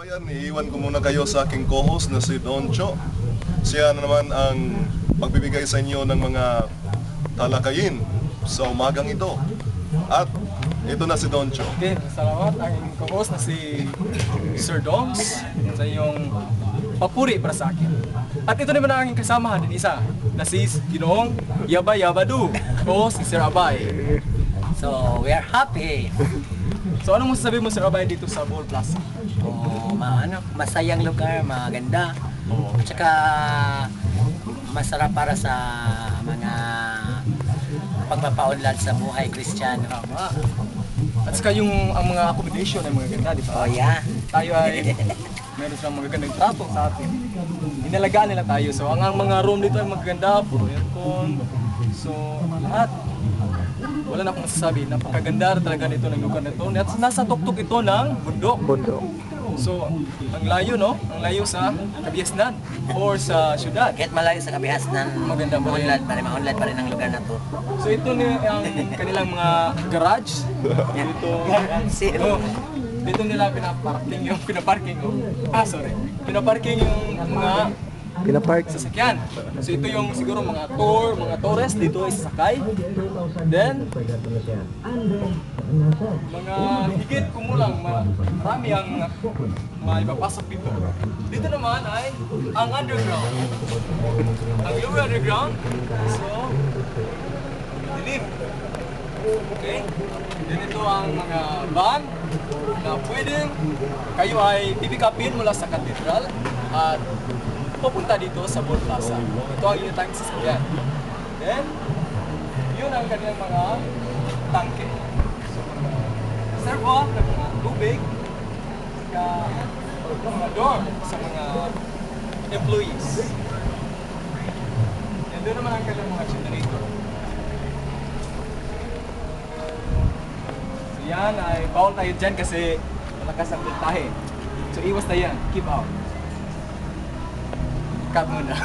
Kabayan, iiwan ko muna kayo sa aking co-host na si Doncho. Siya na naman ang magbibigay sa inyo ng mga talakayin sa umagang ito. At ito na si Doncho. Okay, salamat ang inyong co-host na si Sir Doms sa inyong papuri para sa akin. At ito naman ang aking kasama din isa na si Ginoong Yaba Yabadu o si Sir Abay. So, we are happy. So anong masasabi mo Sir Abay dito sa Bowl Plaza? Masayang lugar, maganda. At saka masarap para sa mga pagpapaunlad sa buhay Kristiyano. Tama. At saka ang mga accommodation ay magaganda, di ba? Oh yeah. Tayo ay meron silang magagandang trato sa atin. Inalagaan nila tayo. So ang mga room dito ay magaganda, puro aircon. So lahat. Wala na akong masasabi. Napakaganda talaga nito ng lugar na ito. At nasa tuktok ito ng bundok. So, ang layo, no? Ang layo sa Kabiasnan or sa syudad. Kahit malayo sa kabihasnan, Maganda pa rin. maunlad pa rin ang lugar na to. So, ito ang kanilang mga garage. Dito, dito nila pinaparking yung mga sasakyan. So ito yung siguro mga tourist dito ay sasakay. Then mga higit kumulang marami ang maipapasok dito. Dito naman ay ang underground. Ang lower underground. So dilim. Okay? Then ito ang mga van na pwedeng kayo ay pipikapin mula sa katedral at papunta dito sa Bowl Plaza. Ito ang inyong tangke sasakyan. Then, yun ang kanilang mga tangke. So, servo ng mga tubig, mga dorm sa mga employees. And doon naman ang kanilang mga generator. So yan ay bawal tayo dyan kasi malakas ang voltahe. So iwas na yan, keep out. Cut muna.